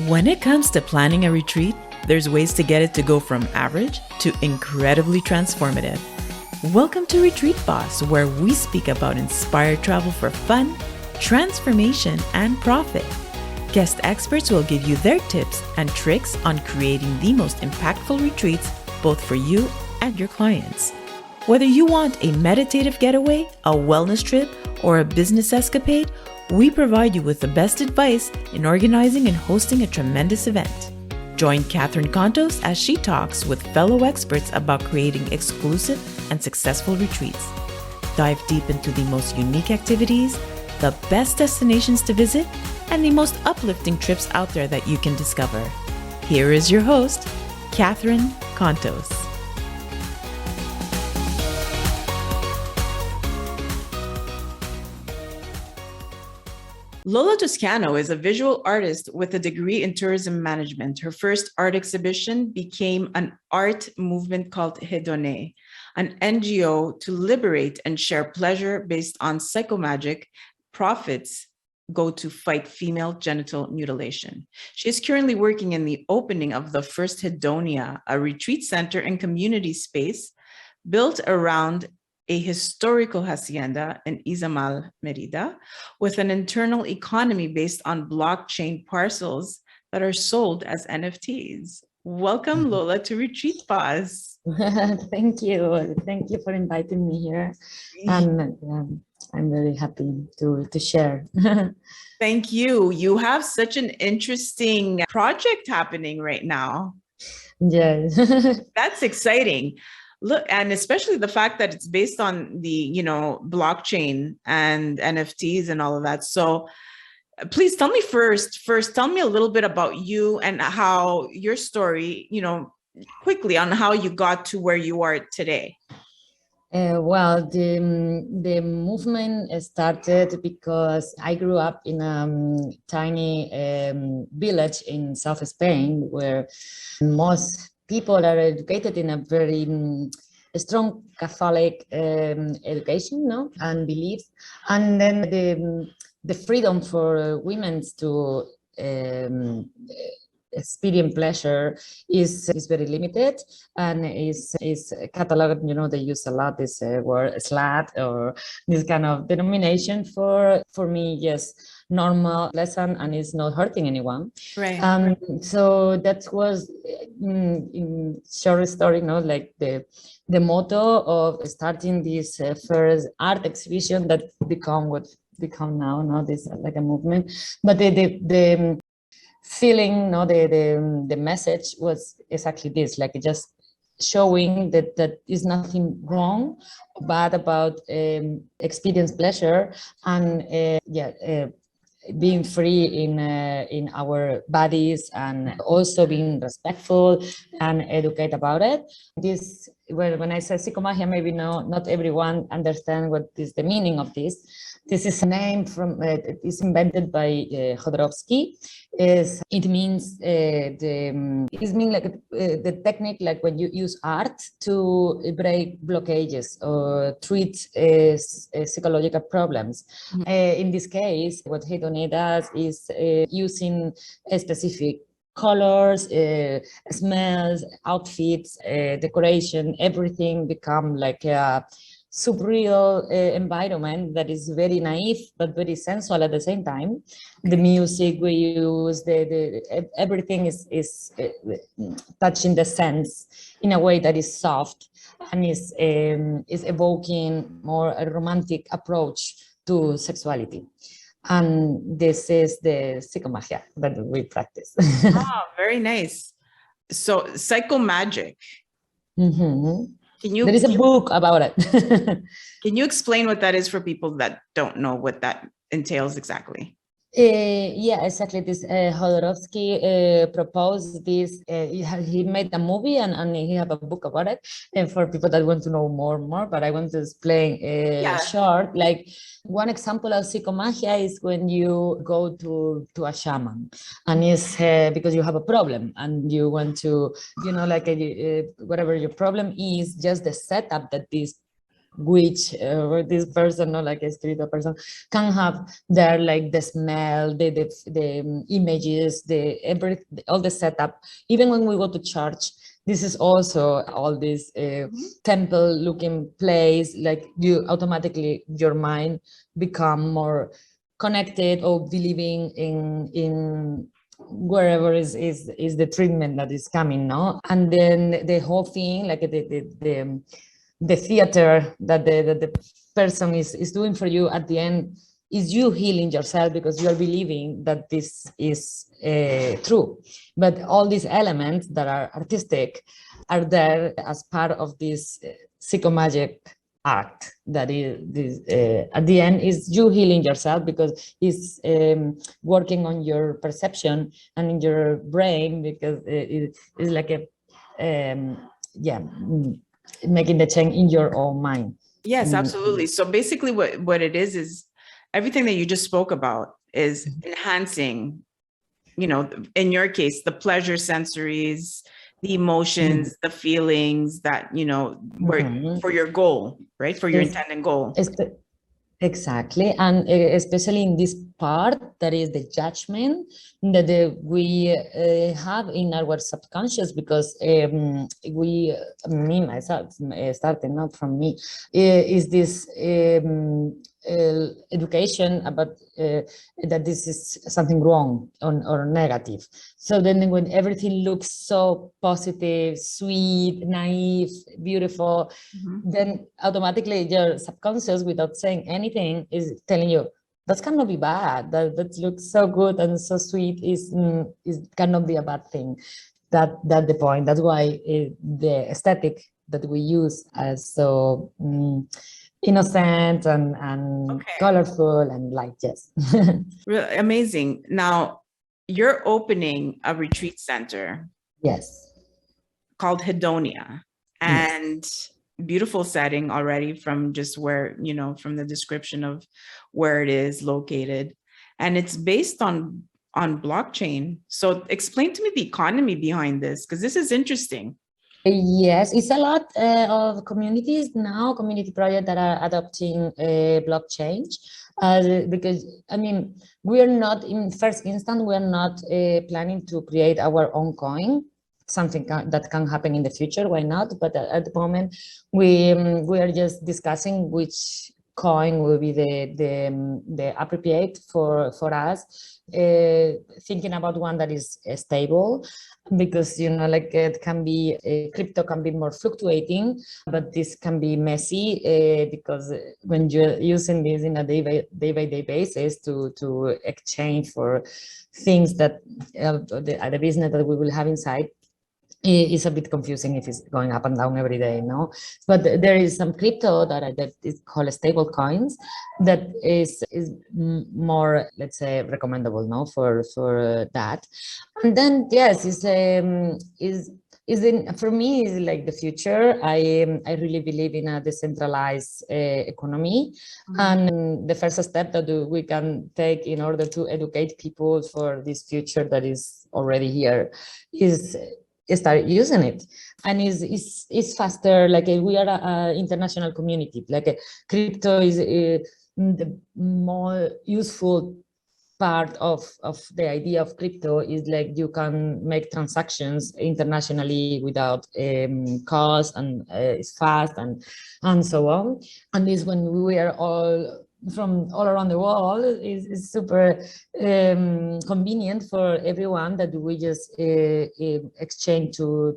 When it comes to planning a retreat, there's ways to get it to go from average to incredibly transformative. Welcome to Retreat Boss, where we speak about inspired travel for fun, transformation, and profit. Guest experts will give you their tips and tricks on creating the most impactful retreats, both for you and your clients. Whether you want a meditative getaway, a wellness trip, or a business escapade, we provide you with the best advice in organizing and hosting a tremendous event. Join Catherine Kontos as she talks with fellow experts about creating exclusive and successful retreats. Dive deep into the most unique activities, the best destinations to visit, and the most uplifting trips out there that you can discover. Here is your host, Catherine Kontos. Lola Toscano is a visual artist with a degree in tourism management. Her first art exhibition became an art movement called Hedoné, an NGO to liberate and share pleasure based on psychomagic. Profits go to fight female genital mutilation. She is currently working in the opening of the first Hedonia, a retreat center and community space built around a historical hacienda in Izamal, Merida, with an internal economy based on blockchain parcels that are sold as NFTs. Welcome, Lola, to Retreat Boss. Thank you. Thank you for inviting me here. And I'm very happy to share. Thank you. You have such an interesting project happening right now. Yes. That's exciting. Look, and especially the fact that it's based on the, blockchain and NFTs and all of that. So please tell me first, tell me a little bit about you and how your story, quickly on how you got to where you are today. Well, the movement started because I grew up in a tiny village in South Spain where most people are educated in a very strong Catholic education, and beliefs, and then the freedom for women to experience pleasure is very limited and is cataloged. They use a lot this word slut or this kind of denomination for me. Yes, normal, pleasant, and it's not hurting anyone. Right. So that was in short story, like the motto of starting this first art exhibition that become now this like a movement. But the feeling, the message was exactly this, like just showing that is nothing wrong, but about experience pleasure and being free in our bodies, and also being respectful and educate about it. This, when I say psychomagia, maybe not everyone understand what is the meaning of this. This is a name from it is invented by Jodorowsky. It means like the technique, like when you use art to break blockages or treat psychological problems. Mm-hmm. In this case, what Hedoné does is using a specific colors, smells, outfits, decoration, everything become like a surreal environment that is very naive but very sensual at the same time. The music we use, everything is touching the sense in a way that is soft and is evoking more a romantic approach to sexuality. And this is the psychomagia that we practice. Oh, very nice. So psychomagic. Mm-hmm. There is a book about it. Can you explain what that is for people that don't know what that entails exactly? Yeah, exactly. This Jodorowsky proposed this. He made a movie and he have a book about it. And for people that want to know more, but I want to explain short. Like one example of psychomagia is when you go to a shaman, and it's because you have a problem and you want to, like whatever your problem is, just the setup that this which this person, or like a spiritual person, can have there, like the smell, the images, all the setup. Even when we go to church, this is also all this temple looking place, like you automatically, your mind become more connected or believing in wherever is the treatment that is coming, no? And then the whole thing, like the theater that the person is doing for you at the end, is you healing yourself because you are believing that this is true. But all these elements that are artistic are there as part of this psychomagic act that is this, at the end is you healing yourself, because it's working on your perception and in your brain, because it is like a yeah, making the change in your own mind. Yes, absolutely. So basically what it is everything that you just spoke about is enhancing, in your case, the pleasure sensories, the emotions, the feelings that, were for your goal, right? For your intended goal. Exactly. And especially in this part, that is the judgment that we have in our subconscious, because me, myself, starting not from me, is this education about that this is something wrong or negative. So then when everything looks so positive, sweet, naive, beautiful, then automatically your subconscious, without saying anything, is telling you that cannot be bad. That looks so good and so sweet is cannot be a bad thing. That's the point. That's why the aesthetic that we use as so innocent and colorful and light, yes. Really amazing. Now, you're opening a retreat center. Yes. Called Hedonia, and beautiful setting already from just where, from the description of where it is located. And it's based on blockchain. So explain to me the economy behind this, because this is interesting. Yes, it's a lot of communities now, community projects that are adopting blockchain. Because, I mean, we are not, in first instance, we are not planning to create our own coin, something that can happen in the future, why not? But at the moment, we are just discussing which coin will be the appropriate for us, thinking about one that is stable, because like it can be crypto can be more fluctuating, but this can be messy because when you're using this in a day-by-day basis to exchange for things that the business that we will have inside, is a bit confusing if it's going up and down every day, no? But there is some crypto that is called stable coins that is more, let's say, recommendable, no, for that. And then yes, for me is like the future. I really believe in a decentralized economy, and the first step that we can take in order to educate people for this future that is already here is start using it. And is faster. Like we are an international community. Like crypto is the more useful part of the idea of crypto is like you can make transactions internationally without cost, and it's fast and so on. And this, when we are all from all around the world, is super convenient for everyone, that we just exchange to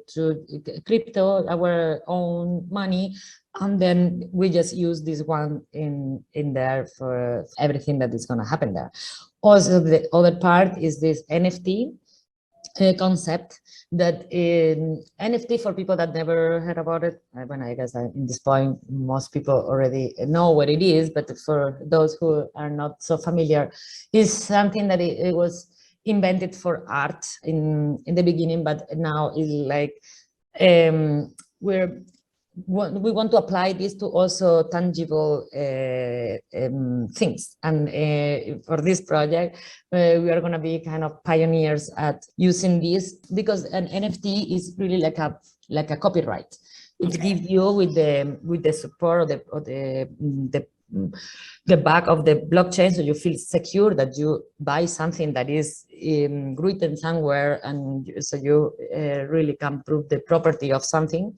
crypto our own money, and then we just use this one in there for everything that is going to happen there. Also, the other part is this NFT concept, that in NFT, for people that never heard about it, when I guess in this point most people already know what it is, but for those who are not so familiar, is something that it was invented for art in the beginning, but now is like we want to apply this to also tangible things. And for this project, we are going to be kind of pioneers at using this, because an NFT is really like a copyright. It gives you with the support of the back of the blockchain, so you feel secure that you buy something that is written somewhere, and so you really can prove the property of something.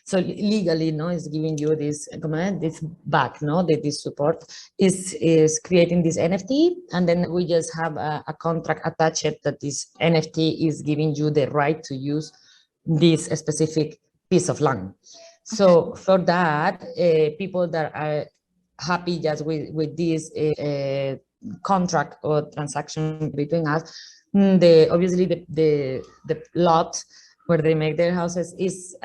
So legally, no, it's giving you this command, this back, no, this support is creating this NFT, and then we just have a contract attached that this NFT is giving you the right to use this specific piece of land. So for that, people that are happy just with this contract or transaction between us, obviously the lot where they make their houses is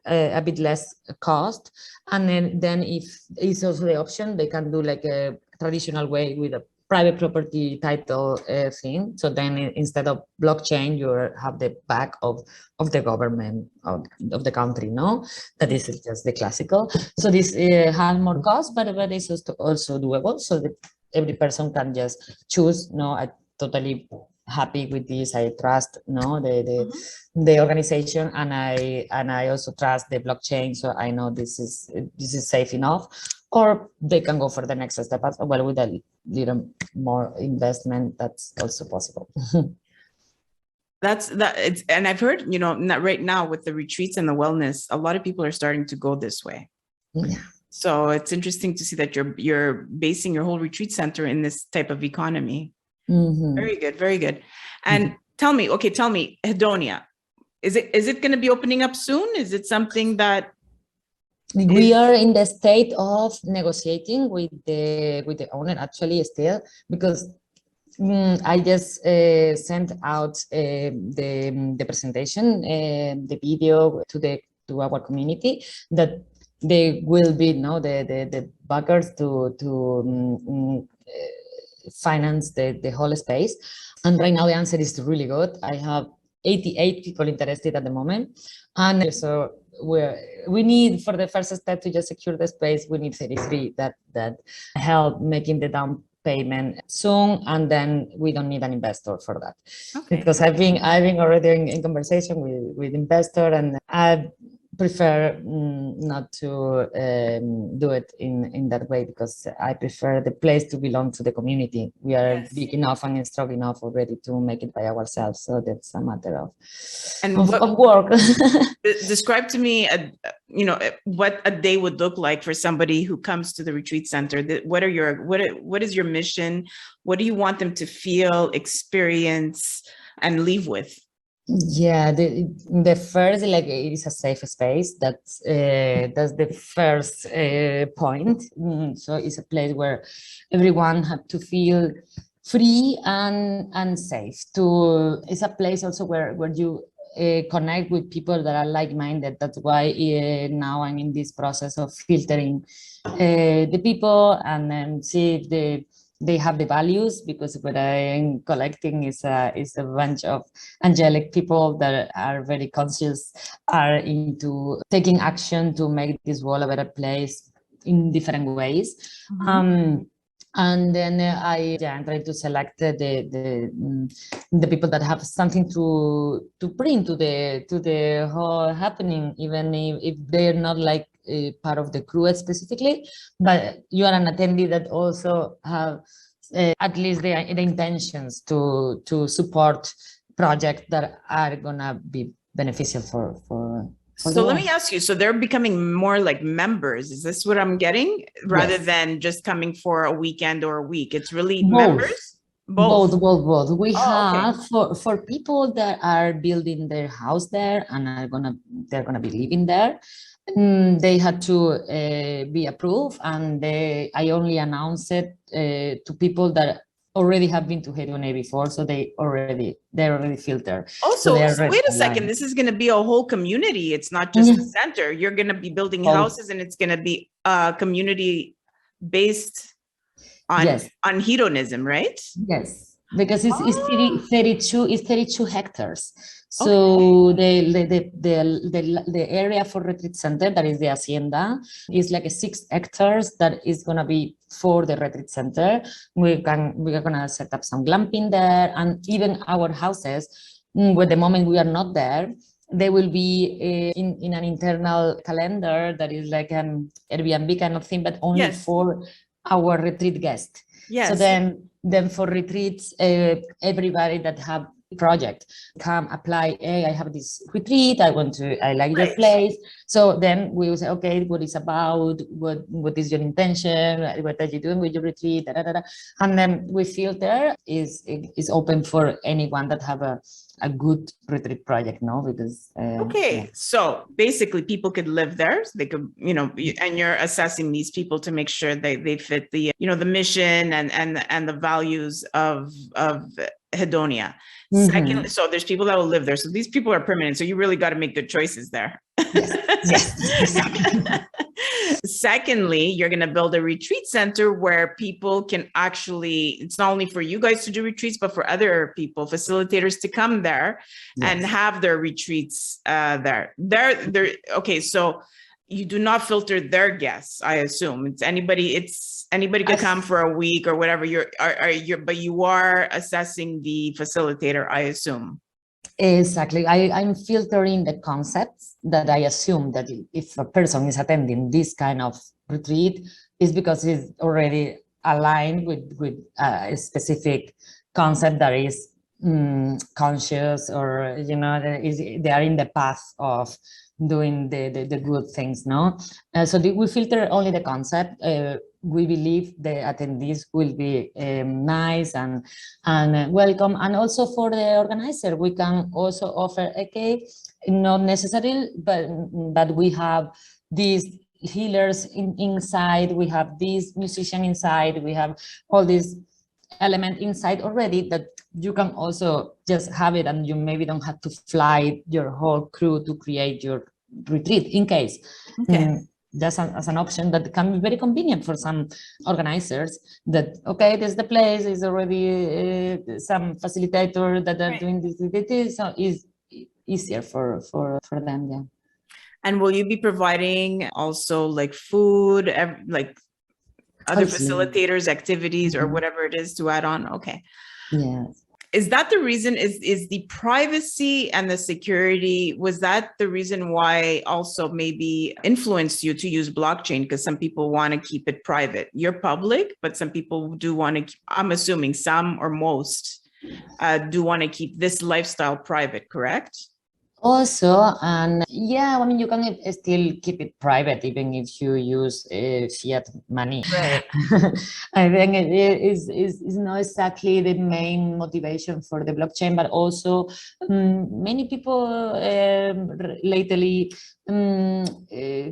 a bit less cost, and then if it's also the option, they can do like a traditional way with a private property title thing. So then instead of blockchain, you have the back of the government of the country, no? That is just the classical. So this has more cost, but it's also doable, so that every person can just choose, no, I totally happy with this, I trust, no, the organization, and I also trust the blockchain, so I know this is safe enough. Or they can go for the next step as well with a little more investment. That's also possible. And I've heard, not right now with the retreats and the wellness, a lot of people are starting to go this way. Yeah. So it's interesting to see that you're basing your whole retreat center in this type of economy. Mm-hmm. Very good, very good. And tell me, Hedonia, is it going to be opening up soon? Is it something that we are in the state of negotiating with the owner actually still, because I just sent out the presentation, the video to our community, that they will be the backers to finance the whole space. And right now the answer is really good. I have 88 people interested at the moment, and so we need, for the first step to just secure the space, we need 33 that help making the down payment soon, and then we don't need an investor for that. Okay. Because I've been already in conversation with investor, and I prefer not to do it in that way, because I prefer the place to belong to the community. We are big enough and strong enough already to make it by ourselves, so that's a matter of work. Describe to me what a day would look like for somebody who comes to the retreat center. What is your mission? What do you want them to feel, experience, and leave with? Yeah, the first, like, it is a safe space. That's the first point. So it's a place where everyone had to feel free and safe. It's a place also where you connect with people that are like-minded. That's why now I'm in this process of filtering the people, and then see if they have the values, because what I am collecting is a bunch of angelic people that are very conscious, are into taking action to make this world a better place in different ways. Mm-hmm. And then I'm trying to select the people that have something to bring to the whole happening, even if they're not like part of the crew specifically, but you are an attendee that also have at least the intentions to support projects that are gonna be beneficial for so let me ask you, so they're becoming more like members, is this what I'm getting, rather than just coming for a weekend or a week? It's really members? Both. We have for people that are building their house there and they're gonna be living there. They had to be approved, and I only announced it to people that already have been to Hedoné before, so they're already filtered. So wait a second, this is going to be a whole community. It's not just a center. You're going to be building houses, and it's going to be a community based on hedonism, right? Yes, because it's 32 hectares. So the area for retreat center, that is the hacienda, is like 6 hectares that is gonna be for the retreat center. We're gonna set up some glamping there, and even our houses, with the moment we are not there, they will be in an internal calendar that is like an Airbnb kind of thing, but only for our retreat guests. Yes. So then for retreats, everybody that have project come apply. Hey, I have this retreat. I like your place. So then we will say, okay, what it's about, what is your intention, what are you doing with your retreat, da, da, da, da. And then we filter is open for anyone that have a good retreat project, no? Because so basically people could live there, so they could, and you're assessing these people to make sure they fit the, the mission and the values of Hedonia. Secondly, so there's people that will live there. So these people are permanent. So you really got to make good choices there. Yes. Secondly, you're going to build a retreat center where people can actually, it's not only for you guys to do retreats, but for other people, facilitators to come there and have their retreats there. Okay, so you do not filter their guests, I assume. It's anybody could come for a week or whatever. But you are assessing the facilitator, I assume. Exactly. I'm filtering the concepts that I assume that if a person is attending this kind of retreat, is because he's already aligned with a specific concept that is conscious, or they are in the path of doing the good things, no? So we filter only the concept. We believe the attendees will be nice and welcome. And also for the organizer, we can also offer, okay, not necessarily, but we have these healers inside, we have this musician inside, we have all these element inside already that you can also just have it, and you maybe don't have to fly your whole crew to create your retreat in case. Just as an option that can be very convenient for some organizers, that okay, there's the place, is already some facilitator that are doing this, so it's easier for them. And will you be providing also like food, like other facilitators, activities, or whatever it is to add on? Okay. Yes. Is that the reason, is the privacy and the security, was that the reason why also maybe influenced you to use blockchain? Because some people want to keep it private. You're public, but some people do want to, I'm assuming some or most do want to keep this lifestyle private, correct? Also, and yeah, I mean, you can still keep it private even if you use fiat money. Right. I think it is not exactly the main motivation for the blockchain, but also many people lately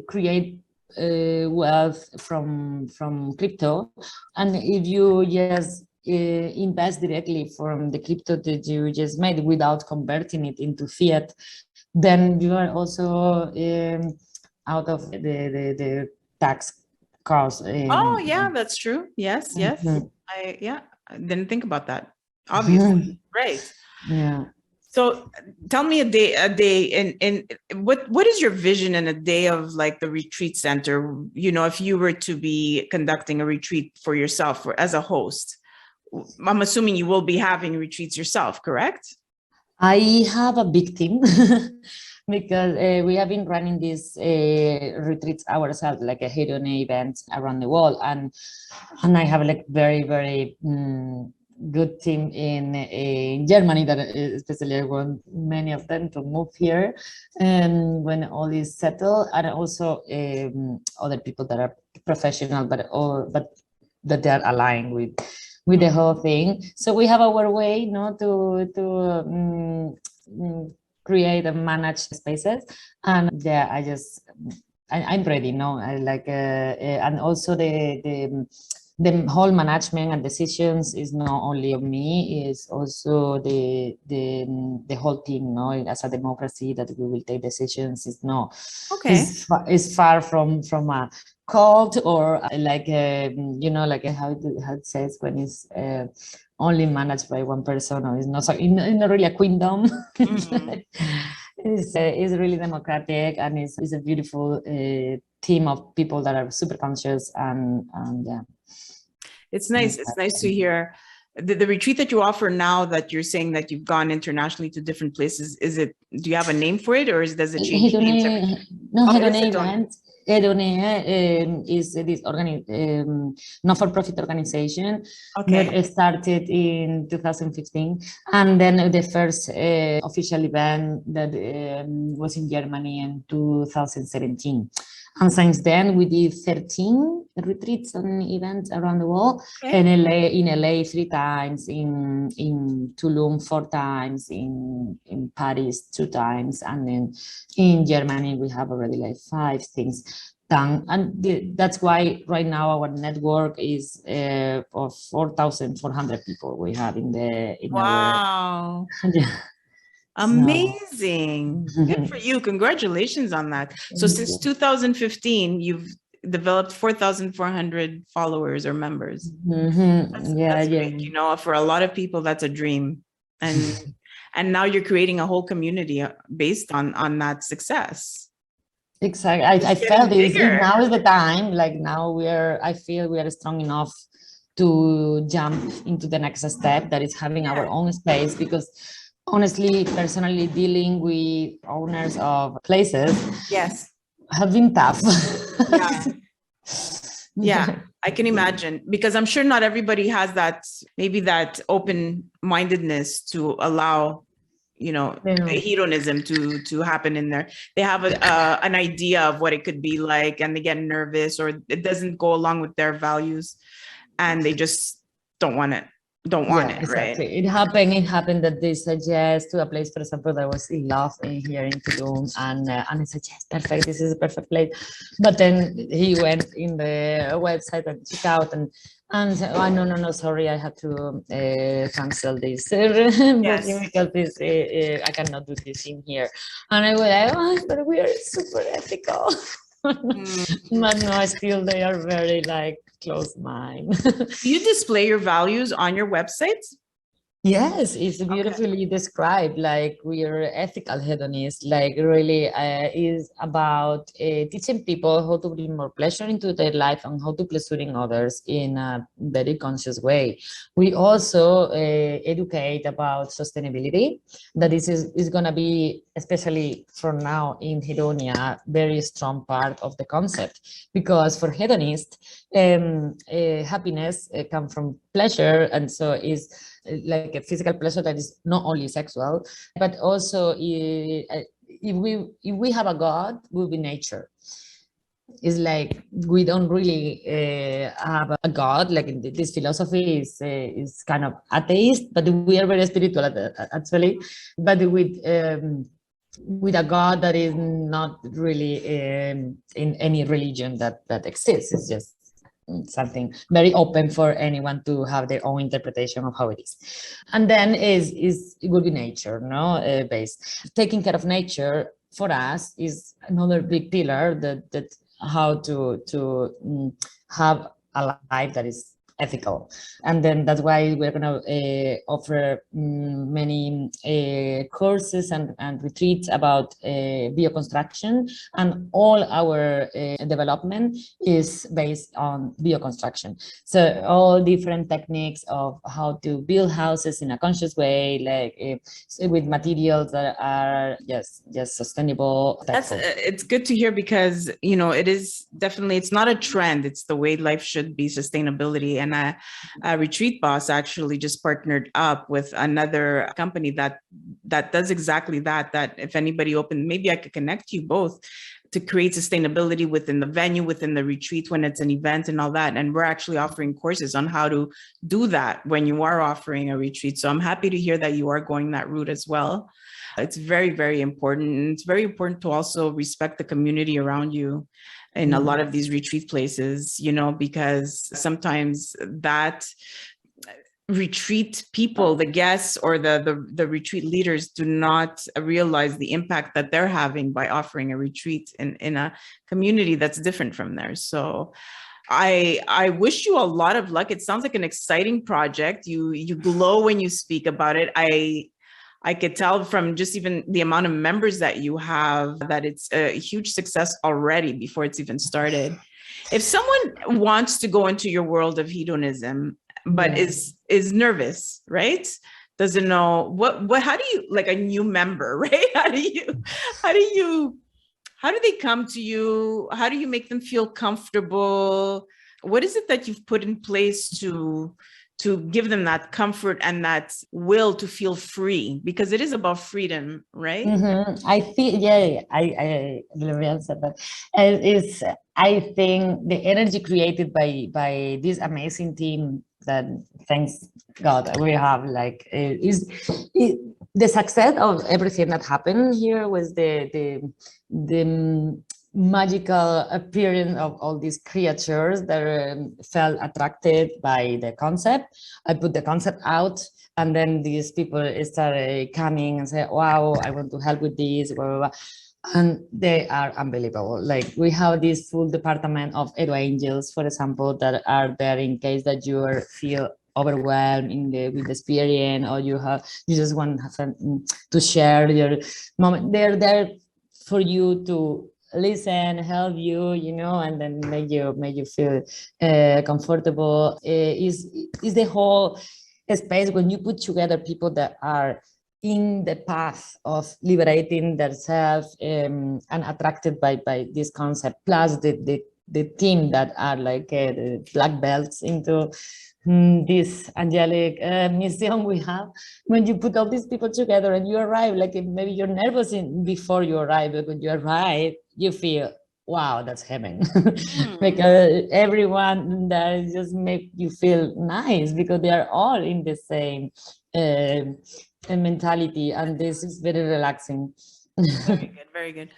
create wealth from crypto, and if you just invest directly from the crypto that you just made without converting it into fiat, then you are also out of the tax cost. Oh yeah, that's true. Yes. I didn't think about that. Obviously. Right. Yeah. So tell me a day in what is your vision in a day of like the retreat center? If you were to be conducting a retreat for yourself or as a host, I'm assuming you will be having retreats yourself, correct? I have a big team because we have been running these retreats ourselves, like a Hedoné events around the world, and I have like very, very good team in Germany that especially I want many of them to move here, and when all is settled, and also other people that are professional, but that they are aligned with the whole thing. So we have our way, to create and manage spaces. And yeah, I'm ready. I like, and also the whole management and decisions is not only of me, is also the whole team. As a democracy, that we will take decisions. Is not. Okay. It's far from a cult, or like like how it says when it's only managed by one person, or it's not really a queendom. It's really democratic, and it's a beautiful team of people that are super conscious, and yeah. It's nice. It's nice to hear the retreat that you offer now, that you're saying that you've gone internationally to different places, do you have a name for it, or does it change names every time? No, Oh, it's Hedoné Hedonia. event. Hedoné is this not-for-profit organization Okay. that started in 2015, and then the first official event that was in Germany in 2017. And since then, we did 13 retreats and events around the world. Okay. In LA 3 times, in Tulum 4 times, in Paris 2 times, and then in Germany we have already like 5 things done. And that's why right now our network is of 4,400 people we have in Wow. our yeah. Amazing. Good for you. Congratulations on that. So since 2015, you've developed 4,400 followers or members. That's big. You know, for a lot of people, that's a dream. And now you're creating a whole community based on that success. Exactly. I felt now is the time. Like now I feel we are strong enough to jump into the next step, that is having our own space, because honestly, personally, dealing with owners of places have been tough. Yeah, I can imagine, because I'm sure not everybody has that, maybe that open-mindedness to allow, you know, hedonism to happen in there. They have an idea of what it could be like, and they get nervous, or it doesn't go along with their values, and they just don't want it. Exactly. Right? It happened that they suggest to a place, for example, that was in love here in Tulum, and I suggest, perfect, this is a perfect place. But then he went in the website and checked out and said, oh, no, sorry, I have to cancel this because this I cannot do this in here. And I was like, oh, but we are super ethical. But no, still they are very like close mind. Do you display your values on your websites? Yes, it's beautifully described. Like we are ethical hedonists, like really is about teaching people how to bring more pleasure into their life and how to pleasuring others in a very conscious way. We also educate about sustainability. That is going to be, especially from now in Hedonia, very strong part of the concept, because for hedonists, happiness comes from pleasure, and so is like a physical pleasure that is not only sexual, but also if we have a god, will be nature. It's like we don't really have a god. Like this philosophy is kind of atheist, but we are very spiritual actually. But with a god that is not really in any religion that exists. It's just something very open for anyone to have their own interpretation of how it is. And then it will be nature, no, based. Taking care of nature for us is another big pillar that how to have a life that is ethical. And then that's why we're going to offer many courses and retreats about bioconstruction, and all our development is based on bioconstruction. So all different techniques of how to build houses in a conscious way, like with materials that are just sustainable. It's good to hear, because you know it is definitely, it's not a trend, it's the way life should be, sustainability. And a retreat boss actually just partnered up with another company that does exactly that if anybody open, maybe I could connect you both to create sustainability within the venue, within the retreat, when it's an event and all that. And we're actually offering courses on how to do that when you are offering a retreat. So I'm happy to hear that you are going that route as well. It's very, very important. And it's very important to also respect the community around you in a lot of these retreat places, you know, because sometimes that retreat people, the guests or the retreat leaders, do not realize the impact that they're having by offering a retreat in a community that's different from theirs. So I wish you a lot of luck. It sounds like an exciting project. You glow when you speak about it. I could tell from just even the amount of members that you have that it's a huge success already before it's even started. If someone wants to go into your world of hedonism, but is nervous, right? Doesn't know what, how do you, like a new member, right? How do they come to you? How do you make them feel comfortable? What is it that you've put in place to give them that comfort and that will to feel free? Because it is about freedom, right? I feel, I let me answer that. I think the energy created by this amazing team that, thanks God, we have, like, the success of everything that happened here was the magical appearance of all these creatures that felt attracted by the concept. I put the concept out, and then these people started coming and say, wow, I want to help with this, blah, blah, blah. And they are unbelievable. Like, we have this full department of Edo angels, for example, that are there in case that you feel overwhelmed with the experience, or you just want to share your moment. They're there for you to listen, help you, and then make you feel comfortable. Is the whole space when you put together people that are in the path of liberating themselves and attracted by this concept, plus the team that are like the black belts into this angelic mission we have. When you put all these people together and you arrive, like, maybe you're nervous before you arrive, but when you arrive, you feel, wow, that's heaven. Because everyone that just make you feel nice, because they are all in the same mentality, and this is very relaxing. Very good, very good.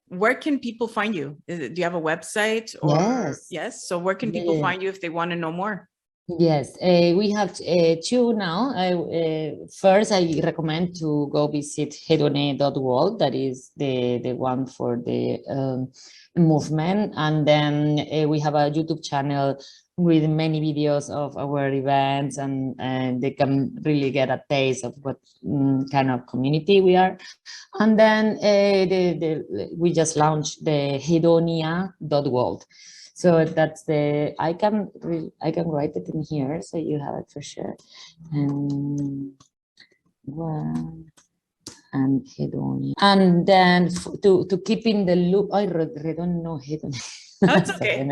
Where can people find you? Do you have a website? Or yes. So where can people find you if they want to know more? Yes, we have two now. First, I recommend to go visit Hedoné.world. That is the one for the movement. And then we have a YouTube channel with many videos of our events, and they can really get a taste of what kind of community we are. And then we just launched the Hedonia.world. So that's I can write it in here, so you have it for sure. And Hedonia. And then to keep in the loop, I don't know Hedonia. That's okay. And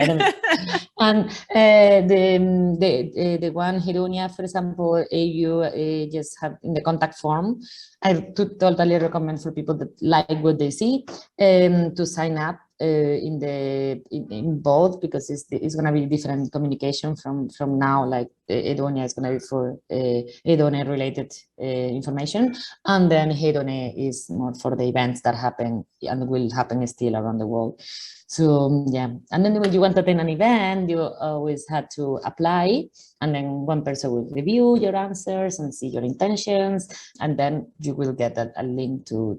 the one Hedonia, for example, you just have in the contact form. I totally recommend for people that like what they see to sign up in both, because it's going to be different communication from now. Like Hedonia is going to be for Hedoné related information, and then Hedoné is more for the events that happen and will happen still around the world. So yeah, and then when you want to attend an event, you always have to apply, and then one person will review your answers and see your intentions, and then you will get a link to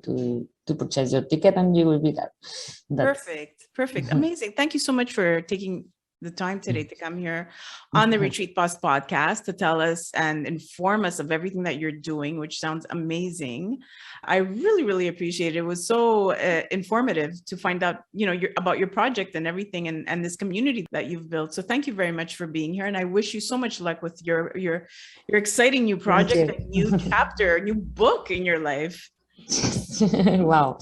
purchase your ticket, and you will be there. Perfect. Amazing. Thank you so much for taking the time today to come here on the Retreat Boss podcast to tell us and inform us of everything that you're doing, which sounds amazing. I really, really appreciate it. It was so informative to find out, about your project and everything, and this community that you've built. So thank you very much for being here. And I wish you so much luck with your exciting new project, a new chapter, a new book in your life. Wow.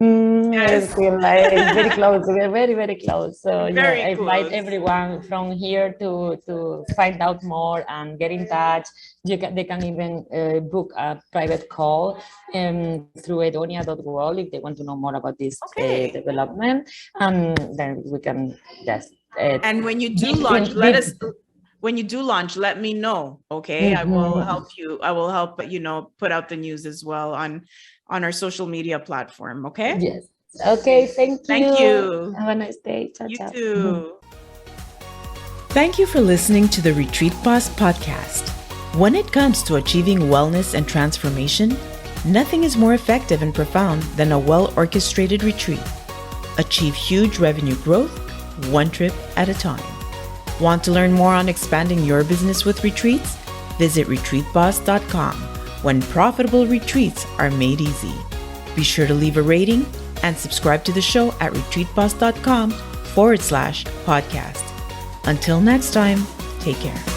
Yes. I feel like very close. We're very, very close. So I invite everyone from here to find out more and get in touch. They can even book a private call through Hedonia.world if they want to know more about this development, and then we can just. And when you do launch, when you do launch, let me know. Okay, I will help you. I will help put out the news as well on our social media platform. Okay. Yes. Okay. Thank you. Have a nice day. Ciao, you ciao. too. Thank you for listening to the Retreat Boss podcast. When it comes to achieving wellness and transformation, nothing is more effective and profound than a well-orchestrated retreat. Achieve huge revenue growth, one trip at a time. Want to learn more on expanding your business with retreats? Visit retreatboss.com, when profitable retreats are made easy. Be sure to leave a rating and subscribe to the show at retreatboss.com/podcast. Until next time, take care.